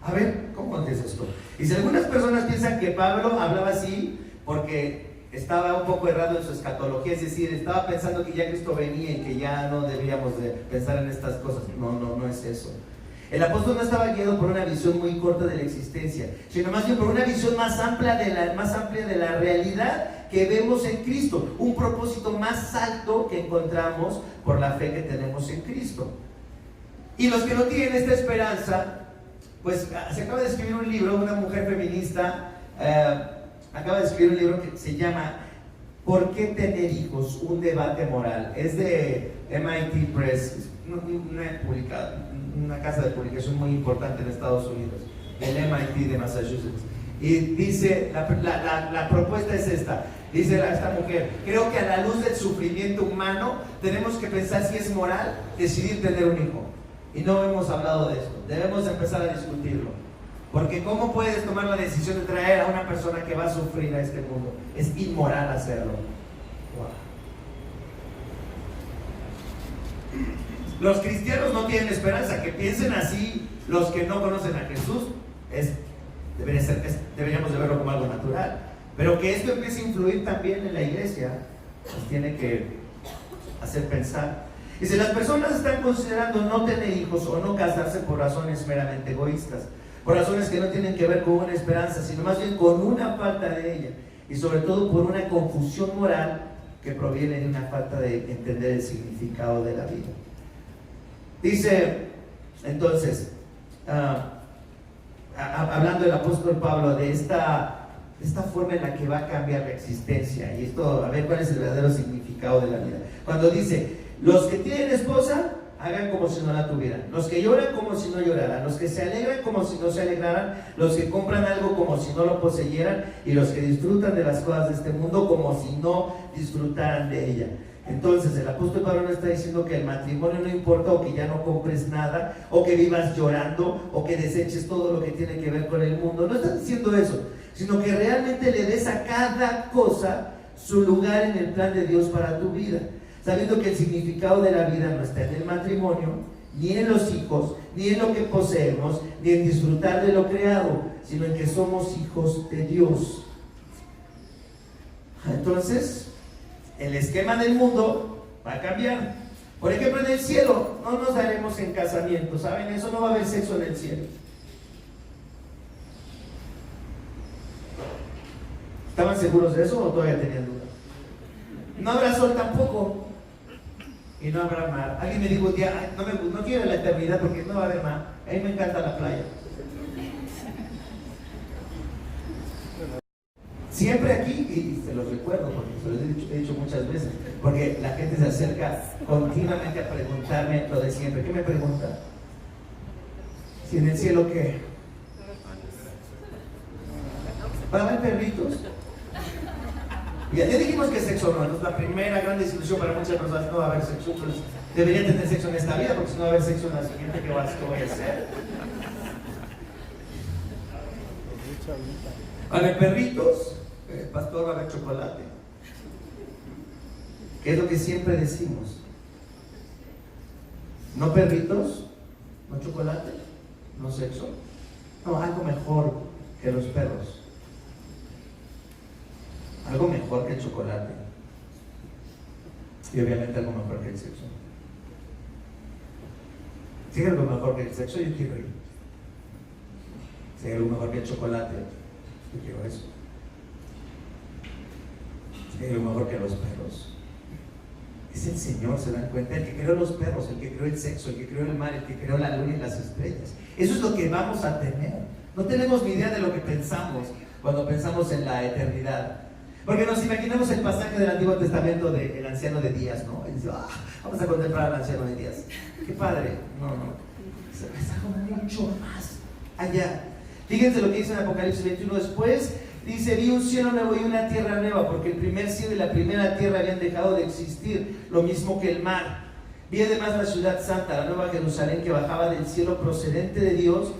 A ver, ¿cómo es esto? Y si algunas personas piensan que Pablo hablaba así porque estaba un poco errado en su escatología, es decir, estaba pensando que ya Cristo venía y que ya no debíamos de pensar en estas cosas. No es eso. El apóstol no estaba guiado por una visión muy corta de la existencia, sino más bien por una visión más amplia de la realidad que vemos en Cristo, un propósito más alto que encontramos por la fe que tenemos en Cristo. Y los que no tienen esta esperanza, pues se acaba de escribir un libro, una mujer feminista acaba de escribir un libro que se llama ¿Por qué tener hijos? Un debate moral. Es de MIT Press, una casa de publicación muy importante en Estados Unidos, el MIT de Massachusetts. Y dice, la propuesta es esta, dice esta mujer: creo que a la luz del sufrimiento humano tenemos que pensar si es moral decidir tener un hijo. Y no hemos hablado de esto, debemos empezar a discutirlo. Porque ¿cómo puedes tomar la decisión de traer a una persona que va a sufrir a este mundo? Es inmoral hacerlo. Wow. Los cristianos no tienen esperanza. Que piensen así los que no conocen a Jesús deberíamos de verlo como algo natural. Pero que esto empiece a influir también en la iglesia nos tiene que hacer pensar. Y si las personas están considerando no tener hijos o no casarse por razones meramente egoístas, por razones que no tienen que ver con una esperanza, sino más bien con una falta de ella, y sobre todo por una confusión moral que proviene de una falta de entender el significado de la vida. Dice entonces, hablando el apóstol Pablo de esta forma en la que va a cambiar la existencia, y esto, a ver cuál es el verdadero significado de la vida. Cuando dice: los que tienen esposa, hagan como si no la tuvieran. Los que lloran, como si no lloraran. Los que se alegran, como si no se alegraran. Los que compran algo, como si no lo poseyeran. Y los que disfrutan de las cosas de este mundo, como si no disfrutaran de ella. Entonces, el apóstol Pablo no está diciendo que el matrimonio no importa, o que ya no compres nada, o que vivas llorando, o que deseches todo lo que tiene que ver con el mundo. No está diciendo eso, sino que realmente le des a cada cosa su lugar en el plan de Dios para tu vida, sabiendo que el significado de la vida no está en el matrimonio, ni en los hijos, ni en lo que poseemos, ni en disfrutar de lo creado, sino en que somos hijos de Dios. Entonces, el esquema del mundo va a cambiar. Por ejemplo, en el cielo no nos daremos en casamiento, ¿saben? Eso no va a haber sexo en el cielo. ¿Estaban seguros de eso o todavía tenían duda? No habrá sol tampoco. Y no habrá mar. Alguien me dijo un día: no quiero la eternidad porque no va a haber mar. A mí me encanta la playa. Siempre aquí, y se los recuerdo porque se los he dicho muchas veces, porque la gente se acerca continuamente a preguntarme lo de siempre. ¿Qué me pregunta? Si en el cielo, ¿qué? ¿Va a haber perritos? Ya dijimos que sexo no, es la primera gran desilusión para muchas personas. No va a haber sexo, entonces deberían tener sexo en esta vida, porque si no va a haber sexo en la siguiente, ¿qué voy a hacer? Va a haber perritos, el pastor, va a haber chocolate. ¿Qué es lo que siempre decimos? No perritos, no chocolate, no sexo. No, algo mejor que los perros. Algo mejor que el chocolate. Y obviamente algo mejor que el sexo. Si hay algo mejor que el sexo, yo quiero ir. Si hay algo mejor que el chocolate, yo quiero eso. Si hay algo mejor que los perros, es el Señor, ¿se dan cuenta? El que creó los perros, el que creó el sexo, el que creó el mar, el que creó la luna y las estrellas. Eso es lo que vamos a tener. No tenemos ni idea de lo que pensamos cuando pensamos en la eternidad. Porque nos imaginamos el pasaje del Antiguo Testamento del anciano de Días, ¿no? Y dice: vamos a contemplar al anciano de Días. ¡Qué padre! No. es algo mucho más allá. Fíjense lo que dice en Apocalipsis 21. Después dice: vi un cielo nuevo y una tierra nueva, porque el primer cielo y la primera tierra habían dejado de existir, lo mismo que el mar. Vi además la ciudad santa, la nueva Jerusalén, que bajaba del cielo procedente de Dios,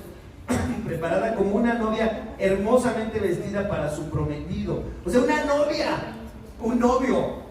preparada como una novia hermosamente vestida para su prometido. O sea, una novia, un novio.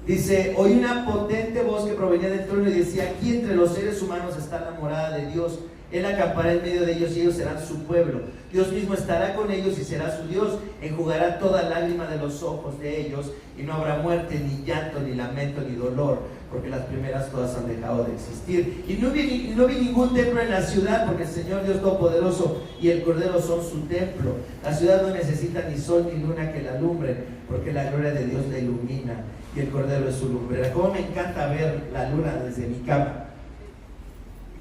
Dice: oí una potente voz que provenía del trono y decía: aquí entre los seres humanos está la morada de Dios. Él acampará en medio de ellos y ellos serán su pueblo. Dios mismo estará con ellos y será su Dios. Enjugará toda lágrima de los ojos de ellos, y no habrá muerte, ni llanto, ni lamento, ni dolor, porque las primeras cosas han dejado de existir. Y no vi ningún templo en la ciudad, porque el Señor Dios Todopoderoso y el Cordero son su templo. La ciudad no necesita ni sol ni luna que la alumbren, porque la gloria de Dios la ilumina y el Cordero es su lumbrera. Cómo me encanta ver la luna desde mi cama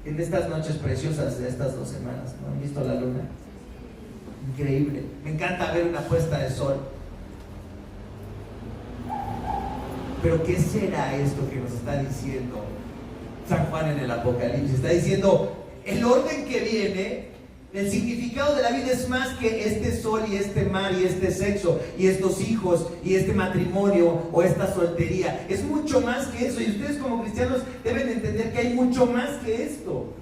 en estas noches preciosas de estas 2 semanas. ¿No han visto la luna? Increíble. Me encanta ver una puesta de sol. Pero ¿qué será esto que nos está diciendo San Juan en el Apocalipsis? Está diciendo: el orden que viene, el significado de la vida es más que este sol y este mar y este sexo y estos hijos y este matrimonio o esta soltería. Es mucho más que eso, y ustedes como cristianos deben entender que hay mucho más que esto.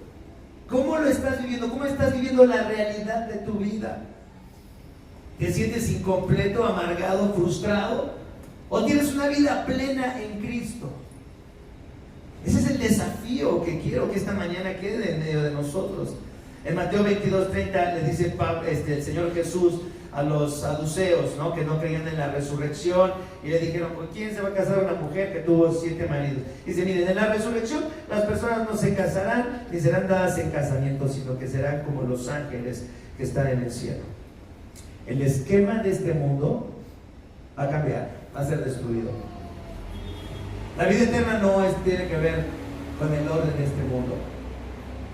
¿Cómo lo estás viviendo? ¿Cómo estás viviendo la realidad de tu vida? ¿Te sientes incompleto, amargado, frustrado? ¿O tienes una vida plena en Cristo? Ese es el desafío que quiero que esta mañana quede en medio de nosotros. En Mateo 22:30 le dice el Señor Jesús a los saduceos, ¿no?, que no creían en la resurrección, y le dijeron: ¿con quién se va a casar una mujer que tuvo 7 maridos? Dice: miren, en la resurrección las personas no se casarán ni serán dadas en casamiento, sino que serán como los ángeles que están en el cielo. El esquema de este mundo va a cambiar, va a ser destruido. La vida eterna no tiene que ver con el orden de este mundo.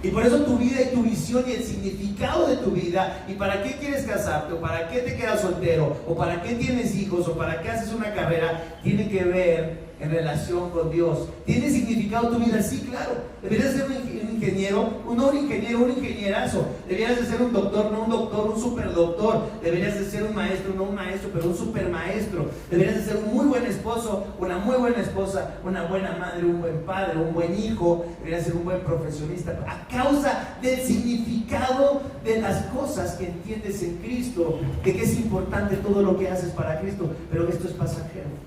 Y por eso tu vida y tu visión y el significado de tu vida, y para qué quieres casarte, o para qué te quedas soltero, o para qué tienes hijos, o para qué haces una carrera, tiene que ver en relación con Dios. ¿Tiene significado tu vida? Sí, claro. Deberías ser un ingeniero, un ingenierazo. Deberías de ser un doctor, no un doctor, un superdoctor. Deberías de ser un maestro, no un maestro, pero un supermaestro. Deberías de ser un muy buen esposo, una muy buena esposa, una buena madre, un buen padre, un buen hijo. Deberías ser un buen profesionista. A causa del significado de las cosas que entiendes en Cristo, de que es importante todo lo que haces para Cristo, pero esto es pasajero.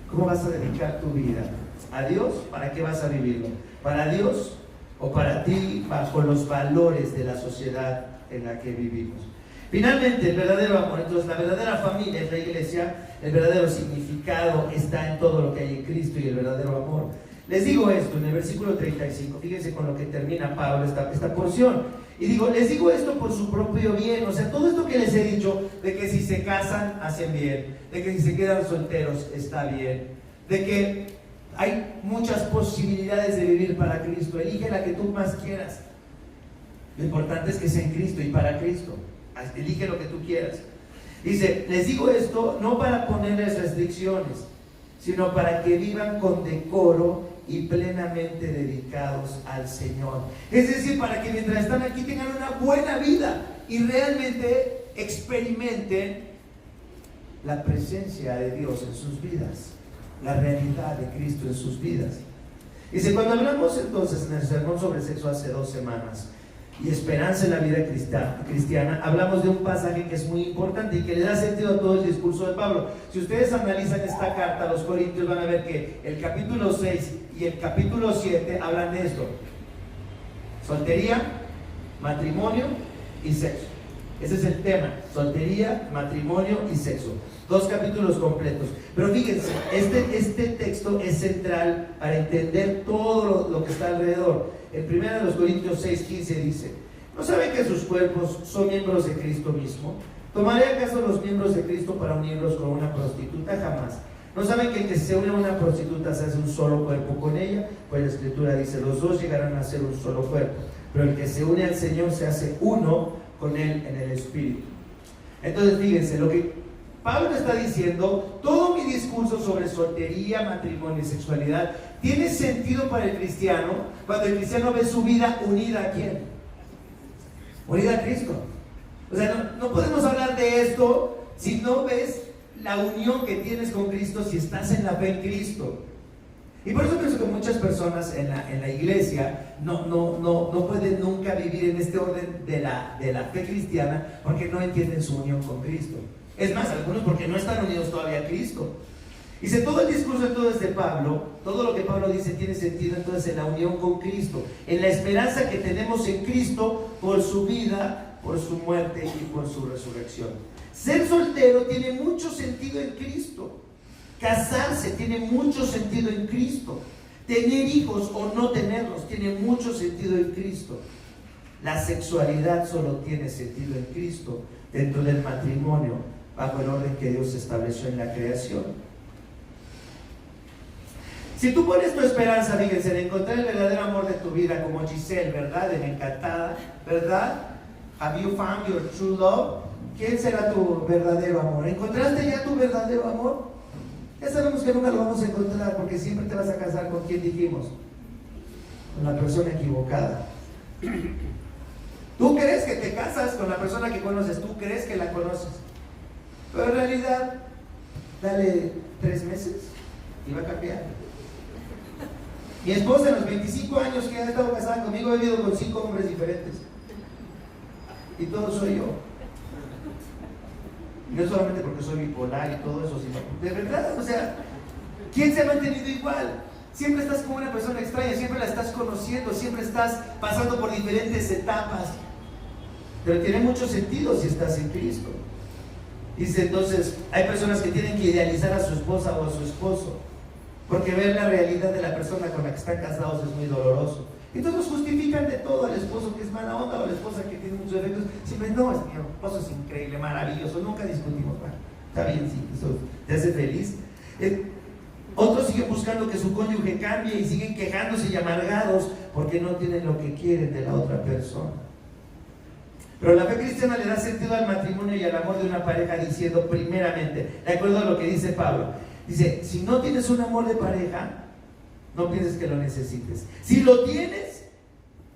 ¿Cómo vas a dedicar tu vida? ¿A Dios? ¿Para qué vas a vivirlo? ¿Para Dios o para ti, bajo los valores de la sociedad en la que vivimos? Finalmente, el verdadero amor. Entonces, la verdadera familia es la iglesia. El verdadero significado está en todo lo que hay en Cristo y el verdadero amor. Les digo esto en el versículo 35. Fíjense con lo que termina Pablo esta porción. Y digo, les digo esto por su propio bien. O sea, todo esto que les he dicho, de que si se casan, hacen bien, de que si se quedan solteros, está bien, de que hay muchas posibilidades de vivir para Cristo. Elige la que tú más quieras. Lo importante es que sea en Cristo y para Cristo. Elige lo que tú quieras. Dice, les digo esto no para ponerles restricciones, sino para que vivan con decoro y plenamente dedicados al Señor. Es decir, para que mientras están aquí tengan una buena vida y realmente experimenten la presencia de Dios en sus vidas, la realidad de Cristo en sus vidas. Dice, cuando hablamos entonces en el sermón sobre sexo hace 2 semanas y esperanza en la vida cristiana, hablamos de un pasaje que es muy importante y que le da sentido a todo el discurso de Pablo. Si ustedes analizan esta carta a los Corintios, van a ver que el capítulo 6 y el capítulo 7 hablan de esto: soltería, matrimonio y sexo. Ese es el tema: soltería, matrimonio y sexo. 2 capítulos completos. Pero fíjense, este texto es central para entender todo lo que está alrededor. En 1 Corintios 6:15 dice: ¿no saben que sus cuerpos son miembros de Cristo mismo? ¿Tomaré acaso los miembros de Cristo para unirlos con una prostituta? Jamás. ¿No saben que el que se une a una prostituta se hace un solo cuerpo con ella? Pues la Escritura dice: los dos llegarán a ser un solo cuerpo. Pero el que se une al Señor se hace uno con Él en el Espíritu. Entonces fíjense, lo que Pablo está diciendo: todo mi mi discurso sobre soltería, matrimonio y sexualidad tiene sentido para el cristiano cuando el cristiano ve su vida unida ¿a quién? Unida a Cristo. O sea, no podemos hablar de esto si no ves la unión que tienes con Cristo, si estás en la fe en Cristo. Y por eso pienso que muchas personas en la iglesia no pueden nunca vivir en este orden de la fe cristiana porque no entienden su unión con Cristo. Es más, algunos porque no están unidos todavía a Cristo. Dice, todo el discurso entonces de Pablo, todo lo que Pablo dice tiene sentido entonces en la unión con Cristo, en la esperanza que tenemos en Cristo por su vida, por su muerte y por su resurrección. Ser soltero tiene mucho sentido en Cristo. Casarse tiene mucho sentido en Cristo. Tener hijos o no tenerlos tiene mucho sentido en Cristo. La sexualidad solo tiene sentido en Cristo dentro del matrimonio, bajo el orden que Dios estableció en la creación. Si tú pones tu esperanza, fíjense, en encontrar el verdadero amor de tu vida, como Giselle, ¿verdad? De Encantada, ¿verdad? Have you found your true love? ¿Quién será tu verdadero amor? ¿Encontraste ya tu verdadero amor? Ya sabemos que nunca lo vamos a encontrar porque siempre te vas a casar con quien dijimos, con la persona equivocada. Tú crees que te casas con la persona que conoces, tú crees que la conoces, pero en realidad, dale 3 meses y va a cambiar. Mi esposa en los 25 años que ha estado casada conmigo, he vivido con 5 hombres diferentes y todo soy yo. No solamente porque soy bipolar y todo eso, sino de verdad, o sea, ¿quién se ha mantenido igual? Siempre estás con una persona extraña, siempre la estás conociendo, siempre estás pasando por diferentes etapas, pero tiene mucho sentido si estás en Cristo. Dice entonces, hay personas que tienen que idealizar a su esposa o a su esposo, porque ver la realidad de la persona con la que están casados es muy doloroso. Entonces justifican de todo al esposo que es mala onda o a la esposa que tiene muchos defectos. Siempre, no, es mi esposo es increíble, maravilloso, nunca discutimos. Bueno, está bien, sí, eso te hace feliz. Otros siguen buscando que su cónyuge cambie y siguen quejándose y amargados porque no tienen lo que quieren de la otra persona. Pero la fe cristiana le da sentido al matrimonio y al amor de una pareja diciendo, primeramente, de acuerdo a lo que dice Pablo, dice, si no tienes un amor de pareja, no pienses que lo necesites. Si lo tienes,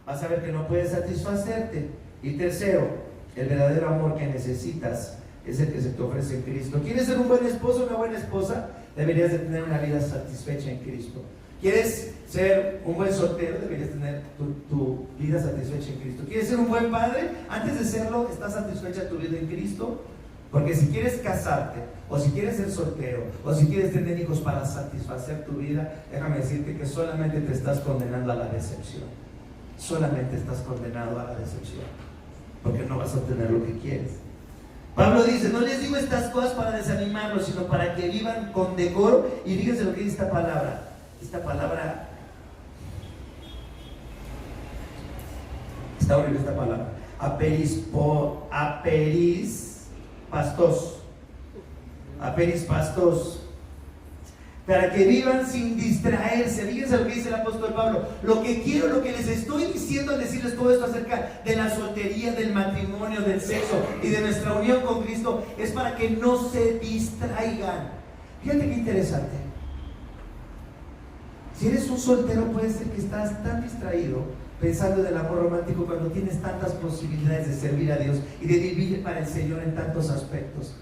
vas a ver que no puedes satisfacerte. Y tercero, el verdadero amor que necesitas es el que se te ofrece en Cristo. ¿Quieres ser un buen esposo o una buena esposa? Deberías de tener una vida satisfecha en Cristo. ¿Quieres ser un buen soltero? Deberías tener tu vida satisfecha en Cristo. ¿Quieres ser un buen padre? Antes de serlo, ¿estás satisfecha tu vida en Cristo? Porque si quieres casarte, o si quieres ser soltero, o si quieres tener hijos para satisfacer tu vida, déjame decirte que solamente te estás condenando a la decepción. Solamente estás condenado a la decepción, porque no vas a obtener lo que quieres. Pablo dice, no les digo estas cosas para desanimarlos, sino para que vivan con decoro. Y fíjense lo que dice esta palabra. Esta palabra, está horrible esta palabra. Aperis pastos, para que vivan sin distraerse. Fíjense lo que dice el apóstol Pablo. Lo que quiero, lo que les estoy diciendo al decirles todo esto acerca de la soltería, del matrimonio, del sexo y de nuestra unión con Cristo, es para que no se distraigan. Fíjate qué interesante. Si eres un soltero, puede ser que estás tan distraído pensando en el amor romántico cuando tienes tantas posibilidades de servir a Dios y de vivir para el Señor en tantos aspectos.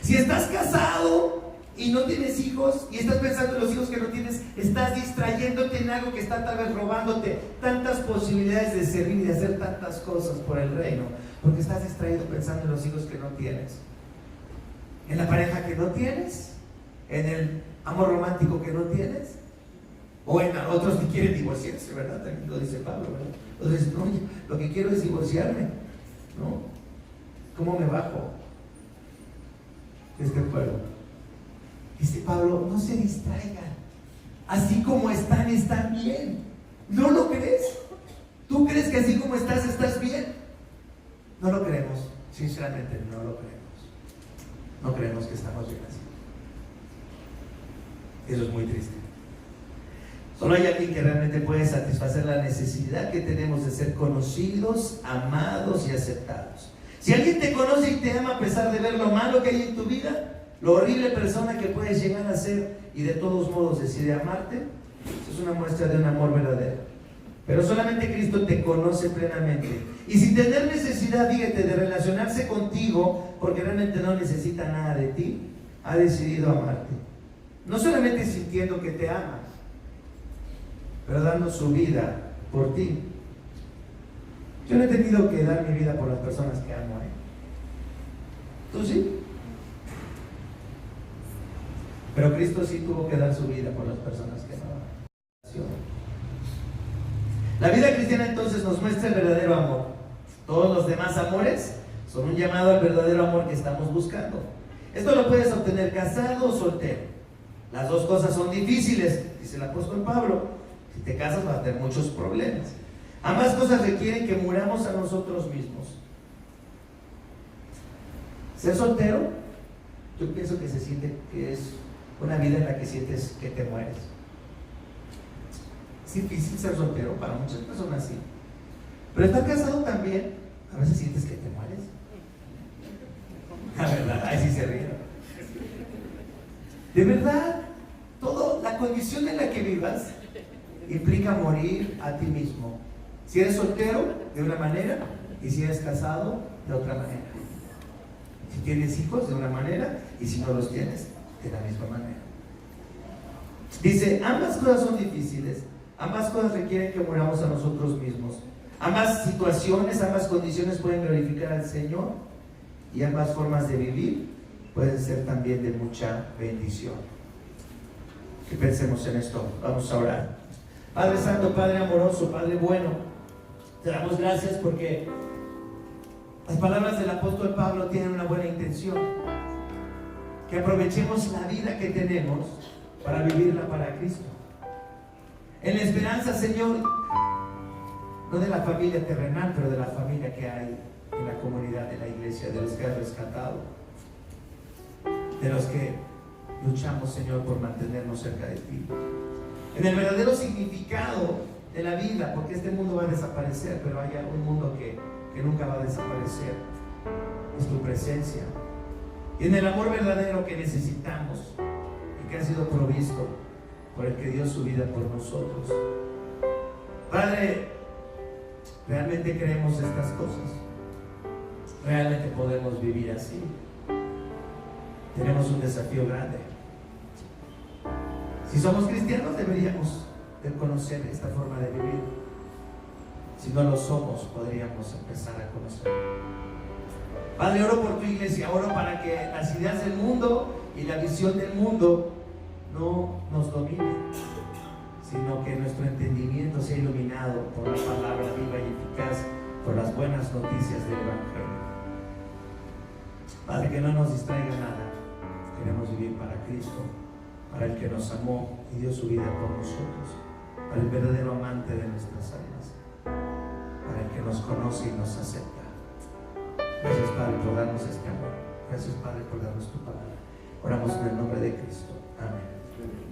Si estás casado y no tienes hijos y estás pensando en los hijos que no tienes, estás distrayéndote en algo que está tal vez robándote tantas posibilidades de servir y de hacer tantas cosas por el reino, porque estás distraído pensando en los hijos que no tienes, en la pareja que no tienes, en el amor romántico que no tienes, o en otros que quieren divorciarse, ¿verdad? También lo dice Pablo, ¿verdad? Entonces, no, lo que quiero es divorciarme, ¿no? ¿Cómo me bajo de este pueblo? Dice Pablo, no se distraigan. Así como están bien. ¿No lo crees? ¿Tú crees que así como estás bien? No lo creemos. Sinceramente, no lo creemos. No creemos que estamos bien así. Eso es muy triste. Solo hay alguien que realmente puede satisfacer la necesidad que tenemos de ser conocidos, amados y aceptados. Si alguien te conoce y te ama a pesar de ver lo malo que hay en tu vida, lo horrible persona que puedes llegar a ser y de todos modos decide amarte, eso es una muestra de un amor verdadero. Pero solamente Cristo te conoce plenamente. Y sin tener necesidad, fíjate, de relacionarse contigo, porque realmente no necesita nada de ti, ha decidido amarte. No solamente sintiendo que te ama, pero dando su vida por ti. Yo no he tenido que dar mi vida por las personas que amo, ¿Tú sí? Pero Cristo sí tuvo que dar su vida por las personas que amaba. La vida cristiana entonces nos muestra el verdadero amor. Todos los demás amores son un llamado al verdadero amor que estamos buscando. Esto lo puedes obtener casado o soltero. Las dos cosas son difíciles, dice el apóstol Pablo. Si te casas vas a tener muchos problemas. Ambas cosas requieren que muramos a nosotros mismos. Ser soltero, yo pienso que se siente que es una vida en la que sientes que te mueres. Es difícil ser soltero, para muchas personas sí. Pero estar casado también, a veces sientes que te mueres. La verdad, ahí sí se ríen. De verdad, la condición en la que vivas implica morir a ti mismo. Si eres soltero, de una manera, y si eres casado, de otra manera. Si tienes hijos, de una manera, y si no los tienes, de la misma manera. Dice, ambas cosas son difíciles, ambas cosas requieren que muramos a nosotros mismos. Ambas situaciones, ambas condiciones pueden glorificar al Señor, y ambas formas de vivir pueden ser también de mucha bendición. Que pensemos en esto. Vamos a orar. Padre Santo, Padre amoroso, Padre bueno, te damos gracias porque las palabras del apóstol Pablo tienen una buena intención. Que aprovechemos la vida que tenemos para vivirla para Cristo. En la esperanza, Señor, no de la familia terrenal, pero de la familia que hay en la comunidad de la iglesia, de los que has rescatado, de los que luchamos, Señor, por mantenernos cerca de ti. En el verdadero significado de la vida, porque este mundo va a desaparecer, pero hay un mundo que nunca va a desaparecer, es tu presencia. Y en el amor verdadero que necesitamos y que ha sido provisto por el que dio su vida por nosotros. Padre, realmente creemos estas cosas. Realmente podemos vivir así. Tenemos un desafío grande. Si somos cristianos, deberíamos de conocer esta forma de vivir. Si no lo somos, podríamos empezar a conocer. Padre, oro por tu iglesia, oro para que las ideas del mundo y la visión del mundo no nos dominen, sino que nuestro entendimiento sea iluminado por la palabra viva y eficaz, por las buenas noticias del Evangelio. Padre, que no nos distraiga nada. Queremos vivir para Cristo, para el que nos amó y dio su vida por nosotros, para el verdadero amante de nuestras almas, para el que nos conoce y nos acepta. Gracias, Padre, por darnos este amor. Gracias, Padre, por darnos tu palabra. Oramos en el nombre de Cristo. Amén.